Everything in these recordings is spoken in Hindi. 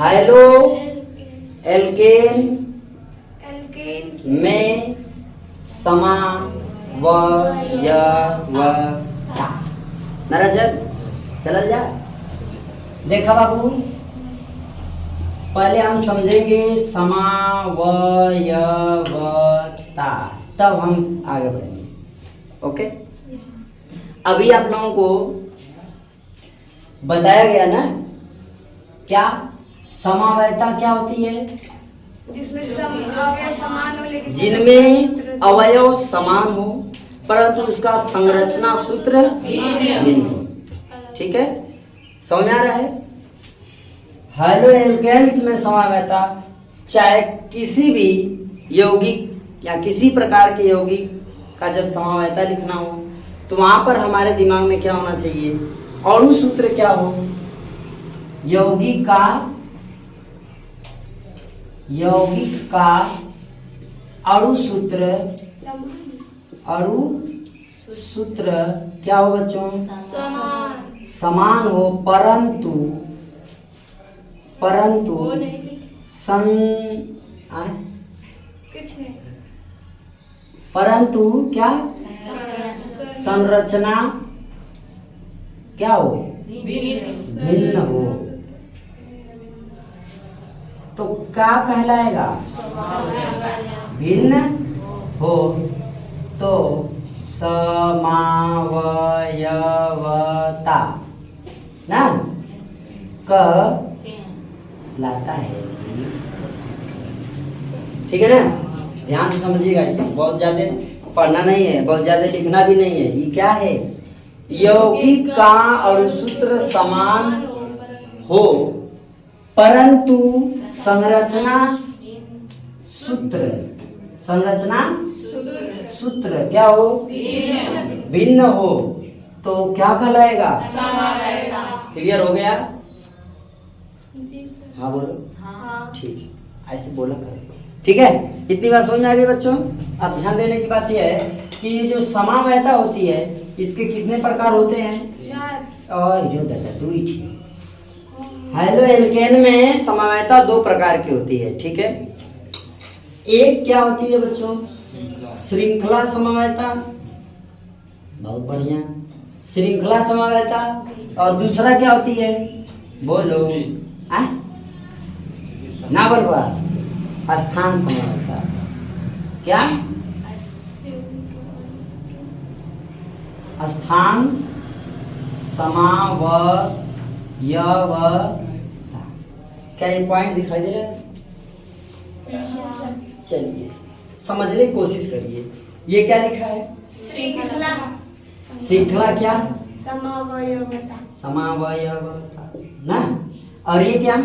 हैलो एल्केन में समावयवता। नरजन चल जा। देखा बाबू, पहले हम समझेंगे समावयवता, तब हम आगे बढ़ेंगे। ओके, अभी आप लोगों को बताया गया ना क्या समावयता क्या होती है? जिनमें अवयव समान हो परंतु उसका संरचना सूत्र भिन्न हो। ठीक है, समझ आ रहा है? हैलो एल्केन्स में समावयता, चाहे किसी भी यौगिक या किसी प्रकार के यौगिक का जब समावयता लिखना हो तो वहां पर हमारे दिमाग में क्या होना चाहिए? अणु सूत्र क्या हो? यौगिक का अणु सूत्र क्या हो बच्चों? समान हो परंतु क्या संरचना क्या हो? भिन्न हो। तो क्या कहलाएगा? भिन्न हो तो समावयवता ना कहलाता है। ठीक है ना? ध्यान से समझिएगा, बहुत ज्यादा पढ़ना नहीं है, बहुत ज्यादा लिखना भी नहीं है। ये क्या है? यौगिक का अणु सूत्र समान हो परंतु संरचना सूत्र क्या हो? भिन्न हो तो क्या कहलाएगा? क्लियर हो गया? हाँ बोलो। ठीक है, ऐसे बोला करो। ठीक है, इतनी बात समझ में आ गई बच्चों? अब ध्यान देने की बात यह है कि ये जो समावयता होती है इसके कितने प्रकार होते हैं? 4। और जो दादा 2 ही थी। हैलो एल्केन में समावयता 2 प्रकार की होती है। ठीक है, एक क्या होती है बच्चों? श्रृंखला समावयता, बहुत बढ़िया, श्रृंखला समावयता। और दूसरा क्या होती है? बोलो ना बोलवा। स्थान समावयता। क्या? स्थान समावयवता। क्या ये पॉइंट दिखाई दे रहा है? चलिए समझने की कोशिश करिए। ये क्या लिखा है? श्रृंखला क्या? समावयवता ना। और ये क्या?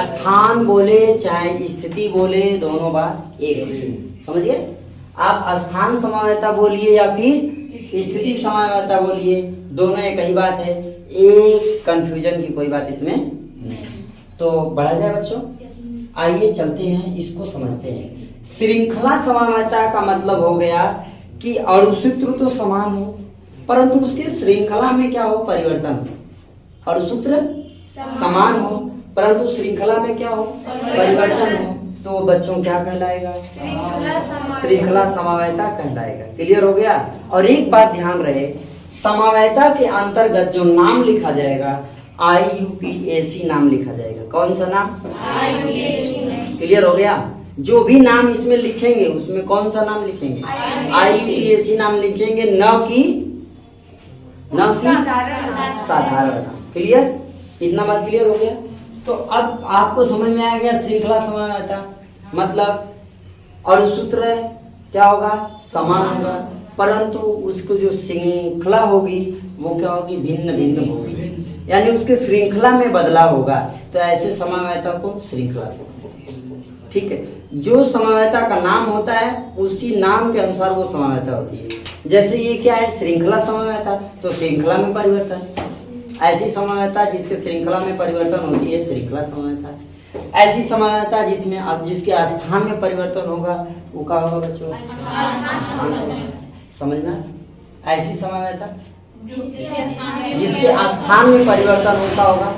स्थान बोले चाहे स्थिति बोले, दोनों बात एक है। समझिए, आप स्थान समावयता बोलिए या फिर स्थिति समावयता बोलिए, दोनों एक ही बात है। एक कंफ्यूजन की कोई बात इसमें नहीं। तो बढ़ा जाए बच्चों, आइए चलते हैं, इसको समझते हैं। श्रृंखला समावयता का मतलब हो गया कि अणु सूत्र तो समान हो परंतु उसके श्रृंखला में क्या हो? परिवर्तन हो। अणु सूत्र समान हो परंतु श्रृंखला में क्या हो? परिवर्तन हो। तो बच्चों क्या कहलाएगा? श्रृंखला समावयता कहलाएगा। क्लियर हो गया? और एक बात ध्यान रहे, समावयता के अंतर्गत जो नाम लिखा जाएगा IUPAC नाम लिखा जाएगा। कौन सा नाम? क्लियर हो गया? जो भी नाम इसमें लिखेंगे उसमें कौन सा नाम लिखेंगे? IUPAC नाम लिखेंगे, न कि साधारण नाम। क्लियर? इतना बात क्लियर हो गया? तो अब आपको समझ में आ गया श्रृंखला समावयता मतलब अणु सूत्र क्या होगा? समान होगा परंतु उसको जो श्रृंखला होगी वो क्या होगी? भिन्न भिन्न होगी, यानी उसके श्रृंखला में बदलाव होगा। तो ऐसे समावयता को श्रृंखला से, ठीक है, जो समावयता का नाम होता है उसी नाम के अनुसार वो समावयता होती है। जैसे ये क्या है? श्रृंखला समावयता, तो श्रृंखला में परिवर्तन। ऐसी समावयता जिसके श्रृंखला में परिवर्तन होती है श्रृंखला समावयता। ऐसी समावयता जिसके स्थान में परिवर्तन होगा वो क्या होगा बच्चों? समझना? ऐसी समावयता जिसके स्थान में परिवर्तन होता होगा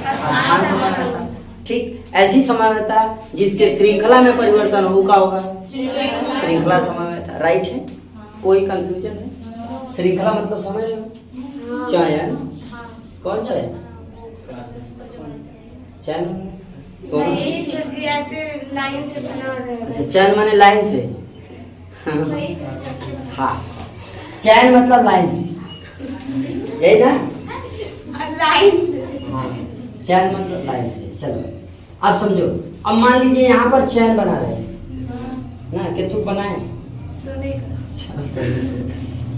स्थान समावयता। ठीक, ऐसी समवायता जिसके श्रृंखला में परिवर्तन हो का होगा श्रृंखला समवायता। राइट है, कोई कंफ्यूजन है? श्रृंखला मतलब समझ रहे हो? चयन, कौन सा है चयन? ऐसे लाइन से बना अच्छा, चयन माने लाइन से। हाँ, चयन मतलब लाइन से, यही ना? लाइन से। हाँ, चयन मतलब लाइन से। चलो अब समझो, अब मान लीजिए यहाँ पर चयन बना रहे हैं ना, कितने बनाए?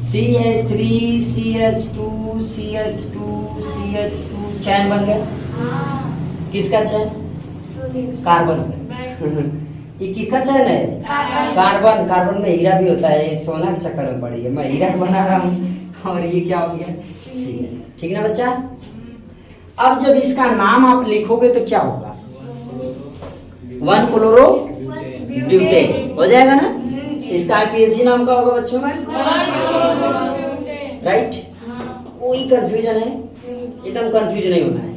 CH3 CH2 CH2 CH2 चयन बन गया। किसका चयन? कार्बन का। ये किसका चयन है? कार्बन। कार्बन में हीरा भी होता है, सोना के चक्कर में पड़ी है, मैं हीरा बना रहा हूँ और ये क्या हो गया? Cl। ठीक ना बच्चा? अब जब इसका नाम आप लिखोगे तो क्या होगा? 1 क्लोरो ब्यूटेन हो जाएगा ना? इसका आईपीएसी नाम का होगा बच्चों? राइट, कोई कंफ्यूजन है? एकदम कंफ्यूजन नहीं होना है।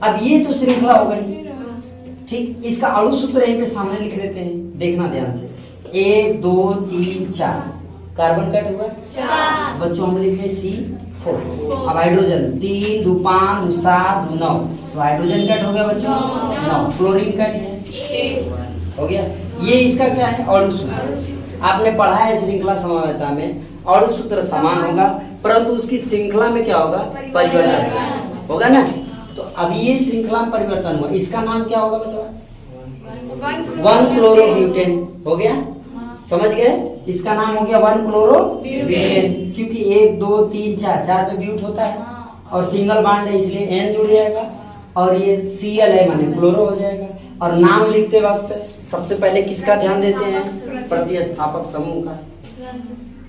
अब ये तो श्रृंखला हो गई, ठीक, इसका अणु सूत्र यहीं पे सामने लिख देते हैं, देखना ध्यान से। 1 2 3 4 कार्बन कट हुआ बच्चों, हम लिखे C4। अब हाइड्रोजन 3 2 5 2 7 2 9, तो हाइड्रोजन कट हो गया बच्चों 9, क्लोरीन कट है हो गया। ये इसका क्या है? अणु सूत्र। आपने पढ़ा है श्रृंखला समवायता में अणु सूत्र समान होगा, परंतु उसकी श्रृंखला में क्या होगा? परिवर्तन होगा ना। तो अब ये श्रृंखला में परिवर्तन हुआ, इसका नाम क्या होगा बच्चों? 1 क्लोरो ब्यूटेन हो गया। समझ गए? इसका नाम हो गया 1 क्लोरो ब्यूटेन, क्योंकि 1 2 3 4 4 पे ब्यूट होता है और सिंगल बॉन्ड है, इसलिए N जुड़ जाएगा और ये Cl है माने क्लोरो हो जाएगा। और नाम लिखते वक्त सबसे पहले किसका ध्यान देते हैं? प्रतिस्थापक समूह का।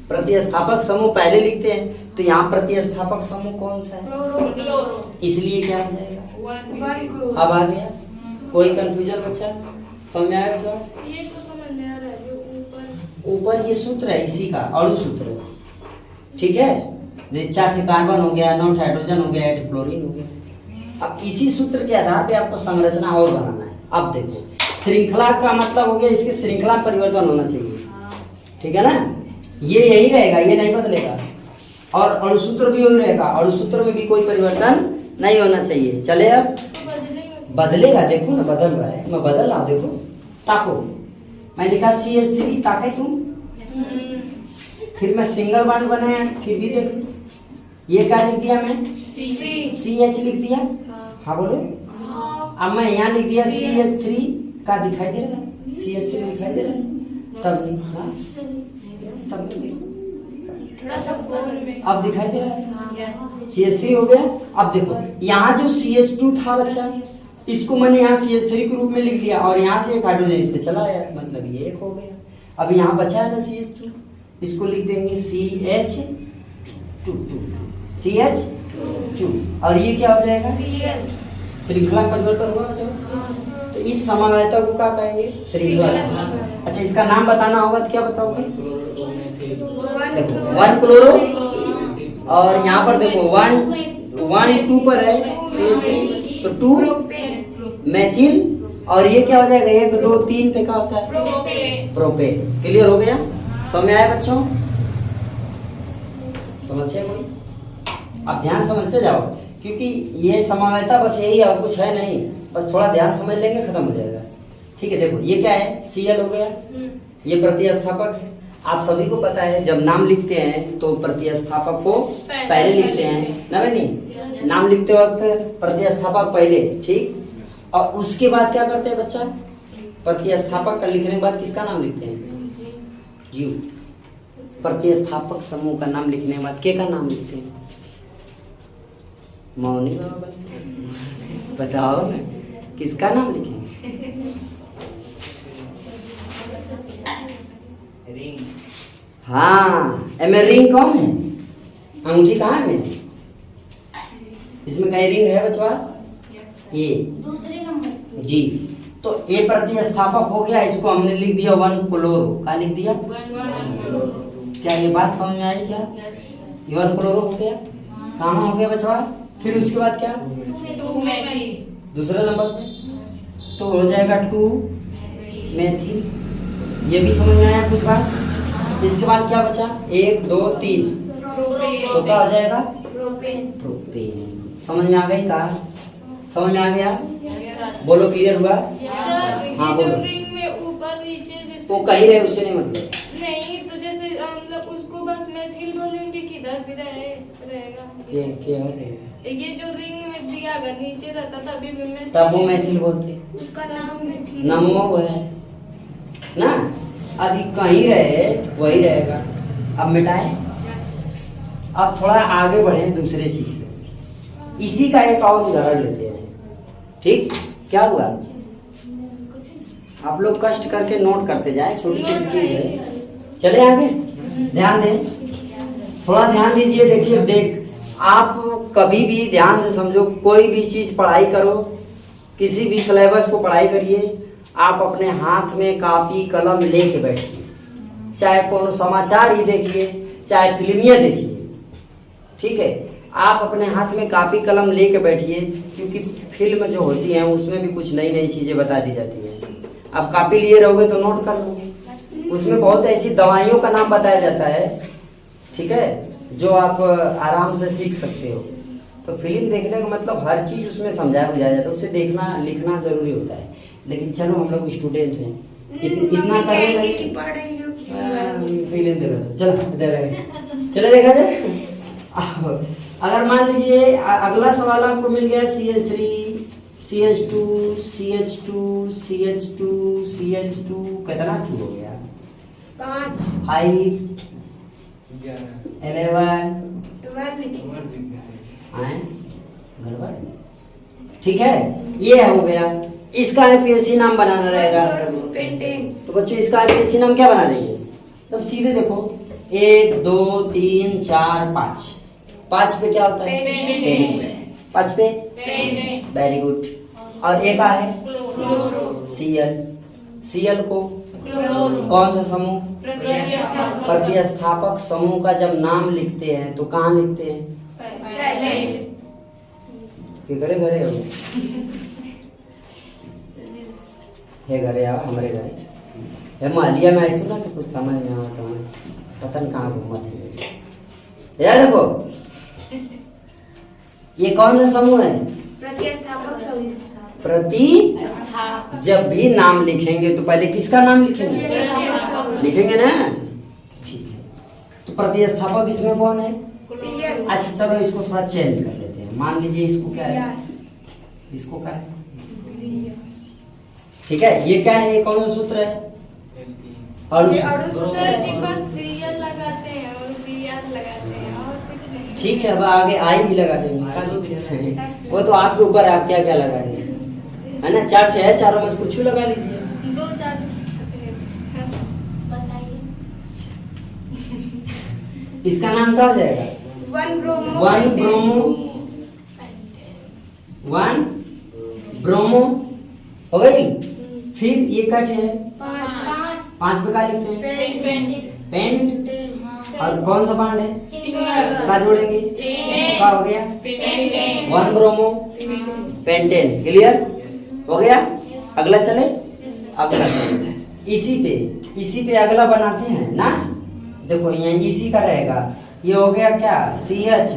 प्रतिस्थापक समूह पहले लिखते हैं, तो यहाँ प्रतिस्थापक समूह कौन सा है? इसलिए क्या हो जाएगा? अब आ गया, कोई कंफ्यूजन बच्चा? समझ में आया बच्चा? ये तो समझ में आ रहा है, जो ऊपर ये सूत्र है, इसी का अणु सूत्र। ठीक है, 4 कार्बन हो गया, 9 हाइड्रोजन हो गया, 8 क्लोरीन हो गया। अब इसी सूत्र के आधार पे आपको संरचना और बनाना है। अब देखो, श्रृंखला का मतलब हो गया इसकी श्रृंखला परिवर्तन होना चाहिए, ठीक है ना? ये यही रहेगा, ये नहीं बदलेगा। और अणुसूत्र भी वही रहेगा, अणुसूत्र में भी कोई परिवर्तन नहीं होना चाहिए। चले अब बदलेगा, देखो ना बदल रहा है, मैं बदल रहा हूं, देखो ताको, मैं लिखा CH3, ताके तुम, फिर मैं सिंगल बॉन्ड बनाया, फिर भी देखो ये क्या लिख दिया मैं? CH लिख दिया। हाँ बोलो। अब मैं यहाँ लिख दिया CH3 का, दिखाई दे रहा है? CH3 दिखाई दे रहा है? तब अब दिखाई दे रहा है? CH3 हो गया। अब देखो यहाँ जो CH2 था बच्चा, इसको मैंने यहाँ CH3 के रूप में लिख लिया और यहाँ से एक हाइड्रोजन इस पे चला आया, मतलब ये एक हो गया। अब यहाँ बचा है ना CH2, इसको लिख देंगे CH2 और ये क्या हो जाएगा? श्रृंखला परिवर्तन हुआ बच्चों। तो इस समवायता को क्या कहेंगे? श्रृंखला। अच्छा, इसका नाम बताना होगा तो क्या बताओगे? देखो 1 क्लोरो और यहाँ पर देखो 1 2 पर है CH3, तो 2 मेथिल और ये क्या हो जाएगा? 1 2 3 पे क्या होता है? प्रोपेन। क्लियर हो गया? समझ में आया बच्चों? समस्या कोई? अब ध्यान समझते जाओ, क्योंकि ये समवायता बस यही है और कुछ है नहीं, बस थोड़ा ध्यान समझ लेंगे खत्म हो जाएगा। ठीक है, देखो ये क्या है? Cl हो गया, ये प्रतिस्थापक है। आप सभी को पता है जब नाम लिखते हैं तो प्रतिस्थापक को पहले लिखते हैं ना, नहीं? नाम लिखते वक्त प्रतिस्थापक पहले, ठीक, और उसके बाद क्या करते हैं बच्चा? प्रतिस्थापक का लिखने के बाद किसका नाम लिखते हैं? यू। प्रतिस्थापक समूह का नाम लिखने के बाद के का नाम लिखते हैं? मौनी बाबा, बताओ ना किसका नाम लिखेंगे? रिंग। हाँ, एमे रिंग कौन है? अंगूठी कहाँ है मेरी? इसमें कहीं रिंग है बचवा? ये दूसरे नंबर जी। तो ये प्रतिस्थापक हो गया, इसको हमने लिख दिया 1 क्लोरो। क्या लिख दिया? क्या ये बात समझ में आई क्या? ये 1 क्लोरो हो गया। कहाँ हो गया बचवा? फिर उसके बाद क्या? दूसरे नंबर पे तो हो जाएगा 2 मेथिल। ये भी समझ में आया कुछ बात। इसके बाद क्या बचा 1 2 3, तो क्या हो जाएगा प्रोपेन। प्रोपेन। समझ में आ गई कहा? समझ में आ गया? बोलो क्लियर हुआ? हाँ जो बोलो। रिंग में ऊपर नीचे जैसे वो कहीं रहे उससे नहीं मतलब। नहीं तो जैसे मतलब उसको बस मेथिल बोलेंगे किधर भी रहेगा। क्या रहेगा? ये जो रिंग में दिया अगर नीचे रहता तभी भी मेथिल। तब वो मैथिल बोलते, उसका नाम मेथिल। नमो है ना। अभी कहीं रहे वही रहेगा। अब मिटाए। अब थोड़ा आगे बढ़े दूसरे चीज पे। इसी का एक और उदाहरण लेते हैं। ठीक, क्या हुआ? आप लोग कष्ट करके नोट करते जाए, छोटी छोटी चीज है। चले आगे, ध्यान दें, थोड़ा ध्यान दीजिए। देखिए आप कभी भी ध्यान से समझो, कोई भी चीज पढ़ाई करो, किसी भी सिलेबस को पढ़ाई करिए, आप अपने हाथ में कॉपी कलम लेके बैठिए। चाहे कोनो समाचार ही देखिए, चाहे फिल्मियाँ देखिए, ठीक है। आप अपने हाथ में कॉपी कलम लेके बैठिए, क्योंकि फिल्म जो होती है उसमें भी कुछ नई नई चीजें बता दी जाती है। आप कॉपी लिए रहोगे तो नोट कर लोगे। उसमें बहुत ऐसी दवाइयों का नाम बताया जाता है, ठीक है, जो आप आराम से सीख सकते हो। तो फिल्म देखने का मतलब हर चीज उसमें समझाया बुझाया जाता है, उसे देखना लिखना जरूरी होता है। लेकिन चलो हम लोग स्टूडेंट हैं, इतना करने लगे फिल्म देखो। चलो देखा जाए। अगर मान लीजिए अगला सवाल आपको मिल गया CH3 CH2 CH2 CH2 CH2, कितना ठीक हो गया? 5 5 11 गड़बड़, ठीक है। ये हो गया। इसका IPSC नाम बनाना रहेगा। पेंटेन। तो बच्चों इसका IPSC नाम क्या बना देंगे? तब सीधे देखो 1 2 3 4 5। 5 पे क्या होता है? पेन। 5 पे वेरी गुड। और एक है Cl को कौन सा समूह? प्रतिस्थापक समूह का जब नाम लिखते हैं तो कहाँ लिखते हैं? घरे घरे हो हे घरे आओ हमारे घरे। हे मालिया में आई थी ना तो कुछ समझ में आया था, पता नहीं कहाँ घूमा थे यार। देखो ये कौन सा समूह है? प्रतिस्थापक समूह। जब भी नाम लिखेंगे तो पहले किसका नाम लिखेंगे? लिखेंगे ना, ठीक है। तो प्रतिस्थापक इसमें कौन है? अच्छा चलो इसको थोड़ा चेंज कर लेते हैं। मान लीजिए इसको क्या है? इसको क्या है? ठीक है। ये क्या है? ये कौन सा सूत्र है? ठीक है, अब आगे आई भी लगा देंगे। वो तो आपके ऊपर है, आप क्या क्या लगा रहे हैं, है ना। 4 है, चारों में से कुछ लगा लीजिए। 2-4 इसका नाम क्या हो जाएगा? 1 ब्रोमो हो गई। फिर ये कट है 5 पे क्या लिखते हैं? पेंट। और कौन सा बांड है? क्या जोड़ेंगे? क्या हो गया? 1 ब्रोमो पेंटेन। क्लियर हो गया। अगला चले, अगला चले। इसी पे अगला बनाते हैं ना। देखो यहाँ इसी का रहेगा। ये हो गया क्या? CH,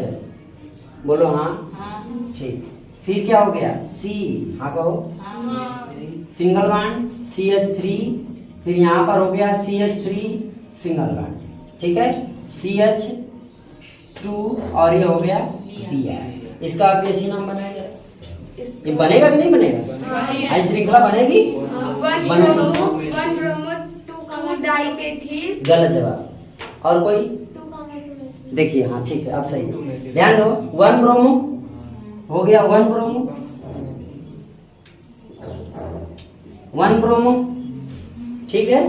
बोलो हाँ, ठीक। फिर क्या हो गया? C, हाँ कहो, सिंगल बॉन्ड CH3। फिर यहाँ पर हो गया CH3 सिंगल बॉन्ड, ठीक है। CH2 और ये हो गया Br। इसका आप ऐसी नाम बनाएगा। ये बनेगा कि नहीं बनेगा? आई श्रृंखला बनेगी? बनेगी। गलत जवाब। और कोई? देखिए हाँ ठीक है, अब सही है। ध्यान दो। 1 ब्रोमो हो गया। 1 ब्रोमो, ठीक है।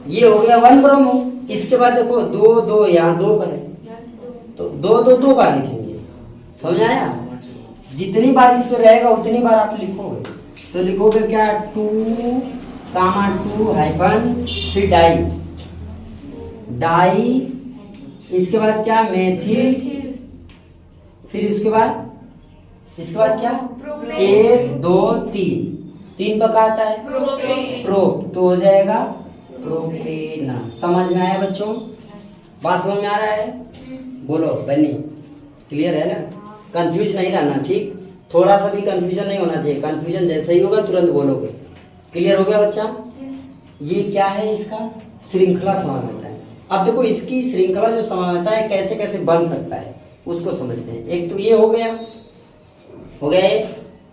ये हो गया 1 ब्रोमो। इसके बाद देखो 2 यहाँ 2 पर है, तो 2 बार लिखेंगे। समझ आया? जितनी बार इस पे रहेगा उतनी बार आप लिखोगे। तो लिखोगे क्या? 2 हाइफन फिर डाई। इसके बाद क्या? मेथिल। फिर इसके बाद इसके बाद क्या, प्रोपेन। 1 2 3, 3 पर क्या आता है, प्रोपेन। प्रोप, तो हो जाएगा प्रोपेन। समझ में आया बच्चों, बात समझ में आ रहा है, बोलो बनी, क्लियर है ना, कंफ्यूज नहीं रहना, ठीक, थोड़ा सा भी कंफ्यूजन नहीं होना चाहिए, कंफ्यूजन जैसे ही होगा तुरंत बोलोगे। क्लियर हो गया बच्चा, ये क्या है, इसका श्रृंखला समानता है। अब देखो इसकी श्रृंखला जो समानता है कैसे कैसे बन सकता है उसको समझते हैं। एक तो ये हो गया ये,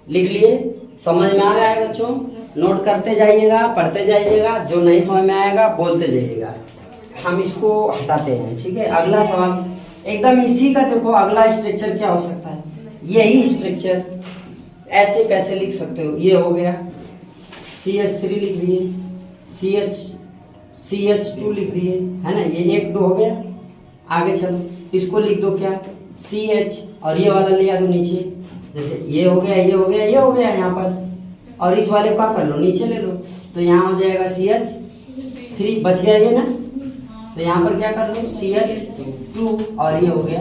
लिख लिए, समझ में आ रहा है बच्चों, नोट करते जाइएगा, पढ़ते जाइएगा, जो नहीं समझ में आएगा बोलते जाइएगा, हम इसको हटाते हैं, ठीक है। अगला सवाल एकदम इसी का देखो, अगला स्ट्रक्चर क्या हो सकता है, यही स्ट्रक्चर ऐसे कैसे लिख सकते हो, ये हो गया CH3 लिख दिए, CH2 लिख दिए, है ना, ये 1 2 हो गया। आगे चलो इसको लिख दो क्या, CH, और ये वाला ले आ दो नीचे, जैसे ये हो गया, ये हो गया, ये हो गया यहाँ पर, और इस वाले का कर लो नीचे ले लो, तो यहाँ हो जाएगा CH3, बच गया ये ना, तो यहाँ पर क्या कर लो CH2, और ये हो गया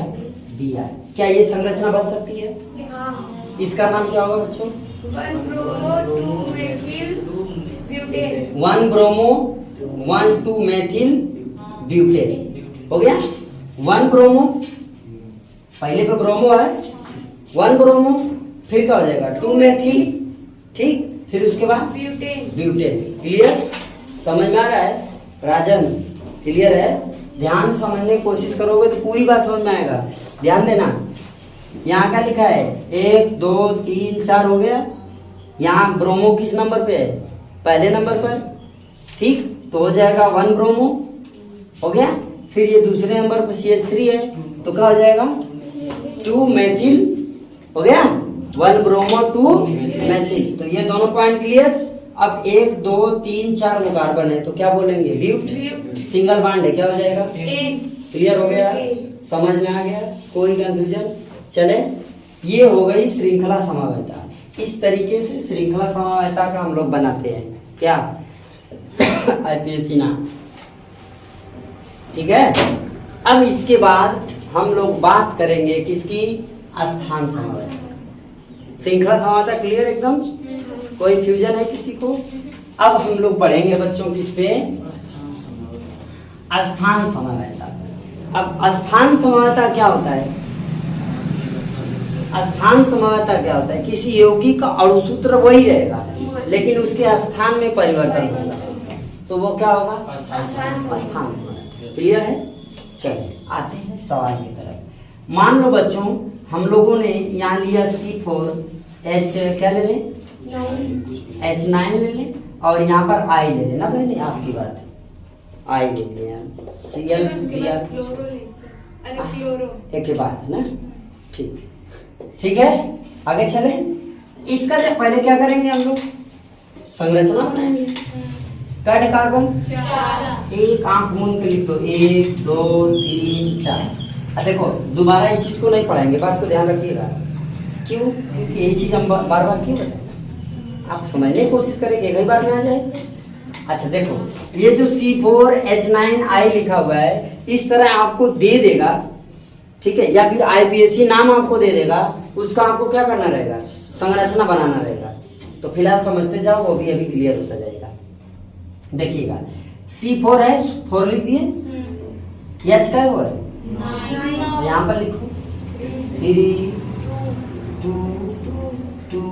Br। क्या ये संरचना बन सकती है, हाँ। इसका नाम क्या होगा बच्चों, 1 bromo 2 methyl butane. 1 bromo 1 2 methyl butane हो गया। 1 ब्रोमो, पहले तो ब्रोमो है, 1 ब्रोमो, फिर क्या हो जाएगा 2 मेथिल, ठीक, फिर उसके बाद ब्यूटेन। ब्यूटेन। क्लियर, समझ में आ रहा है राजन, क्लियर है, ध्यान से समझने की कोशिश करोगे तो पूरी बात समझ में आएगा। ध्यान देना, यहाँ क्या लिखा है, 1 2 3 4 हो गया, यहाँ ब्रोमो किस नंबर पे है, पहले नंबर पर, ठीक, तो हो जाएगा 1 ब्रोमो हो गया, फिर ये दूसरे नंबर पर CH3 है, तो क्या हो जाएगा 2 मेथिल हो गया, 1 ब्रोमो 2 मेथिल, तो ये दोनों पॉइंट क्लियर। अब 1 2 3 4 वो कार्बन है, तो क्या बोलेंगे, ब्यूट, सिंगल बॉन्ड है, क्या हो जाएगा, क्लियर हो गया, समझ में आ गया, कोई कंफ्यूजन, चले, ये हो गई श्रृंखला समवायता। इस तरीके से श्रृंखला समवायता का हम लोग बनाते हैं, क्या IPSC नाम, ठीक है। अब इसके बाद हम लोग बात करेंगे किसकी, स्थान समवायता, श्रृंखला समवायता, क्लियर एकदम, कोई फ्यूजन है किसी को। अब हम लोग पढ़ेंगे बच्चों किस पे, स्थान समवायता। अब स्थान समवायता क्या होता है, स्थान समवायता क्या होता है, किसी यौगिक का अणुसूत्र वही रहेगा लेकिन उसके स्थान में परिवर्तन होगा, तो वो क्या होगा, स्थान समवायता। क्लियर है, चलिए आते हैं सवाल की तरफ। मान लो बच्चों हम लोगों ने यहाँ लिया C4H, क्या ले लें, H9 ले लें, और यहाँ पर I ले लें ना बहने, आपकी बात I ले लें, Cl एक ही बात है ना, ठीक है। आगे चले, इसका पहले क्या करेंगे हम लोग, संरचना बनाएंगे। कैट कार्बन, एक आंख मूंद के लिख दो, 1 2 3 4। अब देखो दोबारा इस चीज को नहीं पढ़ाएंगे, बात को ध्यान रखिएगा, क्यों, क्योंकि यही चीज हम बार बार क्यों बताएंगे, आप समझने की कोशिश करेंगे, एक ही बार में आ जाए। अच्छा देखो, ये जो C4H9I लिखा हुआ है इस तरह आपको दे देगा, ठीक है, या फिर IPSC नाम आपको दे देगा, उसका आपको क्या करना रहेगा, संरचना बनाना रहेगा। तो फिलहाल समझते जाओ, वो भी अभी क्लियर होता जाएगा। देखिएगा C4 है, 4 लिख दिए, H का हुआ है, यहाँ पर लिखो 3 2 2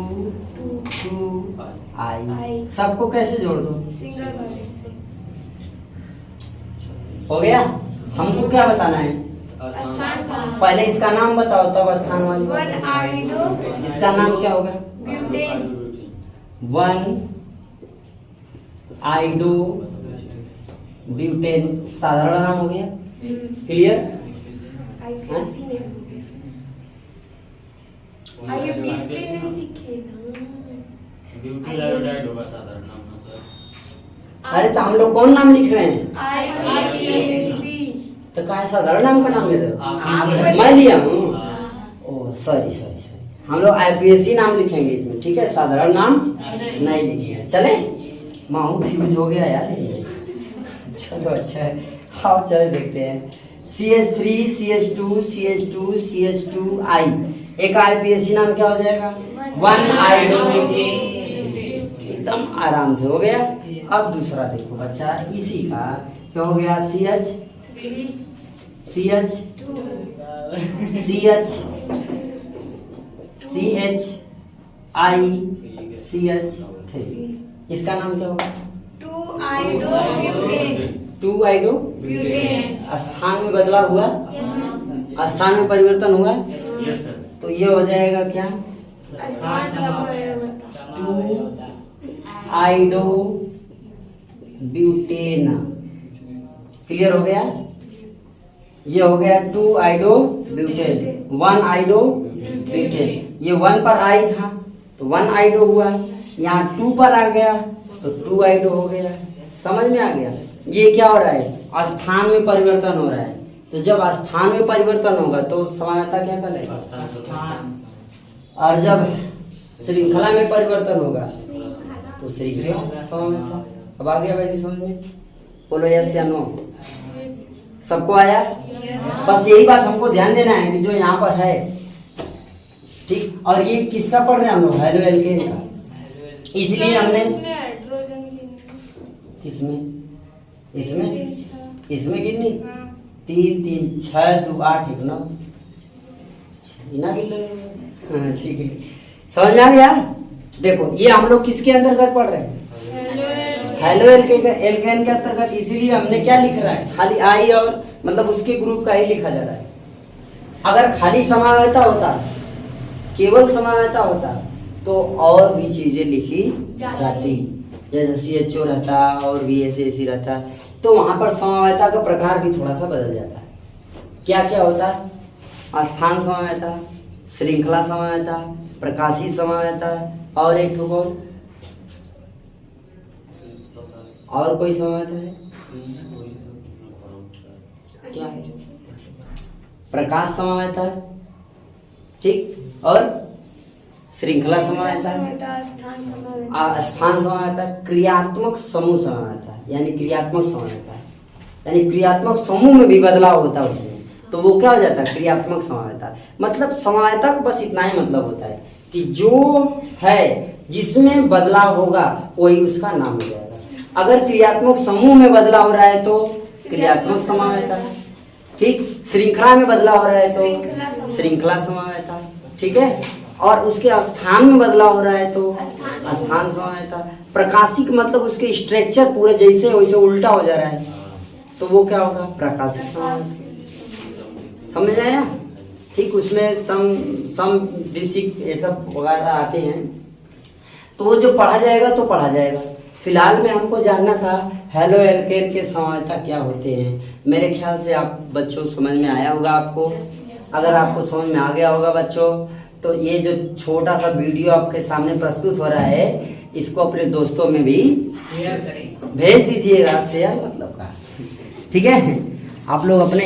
2 I, सबको कैसे जोड़ दो, हो गया। हमको क्या बताना है, पहले इसका नाम बताओ तब स्थान वाली, इसका नाम क्या होगा, 1 आइडो ब्यूटेन, साधारण नाम हो गया, क्लियर। ब्यूटी आयोडाइड होगा साधारण नाम ना सर। अरे तो हम लोग कौन नाम लिख रहे हैं, IPSC। तो क्या साधारण नाम का नाम ले रहे हो, आप मैं लिया हूँ, ओह सॉरी, हम लोग IPSC नाम लिखेंगे इसमें, ठीक है, साधारण नाम नहीं लिखेंगे। चले, माहू फ्यूज हो गया यार चलो अच्छा है, आओ चले देखते हैं। CH3 CH2 CH2 CH2I एक आईपीएससी नाम क्या हो जाएगा? 1 आयोडोब्यूटेन। एकदम आराम से हो गया। अब दूसरा देखो बच्चा, इसी का क्या हो गया? CH CH CH CH I CH3, इसका नाम क्या होगा? 2 आयोडोब्यूटेन। 2 iodo butane. स्थान में बदलाव हुआ, स्थान में परिवर्तन हुआ, यस सर। तो ये हो जाएगा क्या? स्थान समायोजन। 2 आयोडो ब्यूटेन। क्लियर हो गया? ये हो गया 2 आयोडो ब्यूटेन, 1 आयोडो ब्यूटेन। ये 1 पर आई था तो 1 आयोडो हुआ, यहाँ 2 पर आ गया तो 2 आयोडो हो गया। समझ में आ गया? ये क्या हो रहा है? स्थान में परिवर्तन हो रहा है। तो जब स्थान में परिवर्तन होगा तो समानता क्या कहलाएगा? स्थान। और जब श्रृंखला में परिवर्तन होगा तो श्रृंखला समानता। अब आ गया भाई समझ में? बोलो यस या नो? सबको आया? बस यही बात हमको ध्यान देना है कि जो यहाँ पर है, ठीक। और ये किसका पढ़ रहे हैं हम लोग? हेलो एल्केन का। इसलिए हमने इसमें हाइड्रोजन की इसमें इसमें इसमें कितनी? हाँ। 3 3 6 2 8 1 9 बिना गिन ले। हाँ, ठीक है, समझ में आ गया? देखो ये हम लोग किसके अंतर्गत पढ़ रहे हैं? हेलो एल्केन के अंतर्गत। इसीलिए हमने क्या लिख रहा है? खाली आई और मतलब उसके ग्रुप का ही लिखा जा रहा है। अगर खाली समावेता होता, केवल समावेता होता, तो और भी चीजें लिखी जाती, जैसे CHO रहता और भी ऐसे रहता, तो वहां पर समावेता का प्रकार भी थोड़ा सा बदल जाता है। क्या क्या होता है? स्थान समावेता, श्रृंखला समावेता, प्रकाशी समावेता, और एक ठो और कोई समावेता है क्या है? प्रकाश समावेता है, ठीक। और श्रृंखला समावेता है, स्थान समायोजन। स्थान समावेता है, क्रियात्मक समूह समावेता है, यानी क्रियात्मक समावेता है, यानी क्रियात्मक समूह में भी बदलाव होता है उसमें, तो वो क्या हो जाता है? क्रियात्मक समावेता। मतलब समावेता का बस इतना ही मतलब होता है कि जो है जिसमें बदलाव होगा वही उसका नाम हो जाएगा। अगर क्रियात्मक समूह में बदलाव हो रहा है तो क्रियात्मक समावेता, ठीक। श्रृंखला में बदलाव हो रहा है तो श्रृंखला समावेता, ठीक है। और उसके स्थान में बदलाव हो रहा है तो स्थान समावेता। प्रकाशिक मतलब उसके स्ट्रक्चर पूरे जैसे वैसे उल्टा हो जा रहा है तो वो क्या होगा? प्रकाशिक समावेता। समझ आया? ठीक। उसमें सम डिसिक ये सब वगैरह आते हैं, तो वो जो पढ़ा जाएगा तो पढ़ा जाएगा। फिलहाल में हमको जानना था हेलो एल्केन के समावेता क्या होते हैं। मेरे ख्याल से आप बच्चों समझ में आया होगा आपको। अगर आपको समझ में आ गया होगा बच्चों, तो ये जो छोटा सा वीडियो आपके सामने प्रस्तुत हो रहा है, इसको अपने दोस्तों में भी शेयर करें, भेज दीजिएगा। शेयर मतलब का, ठीक है। आप लोग अपने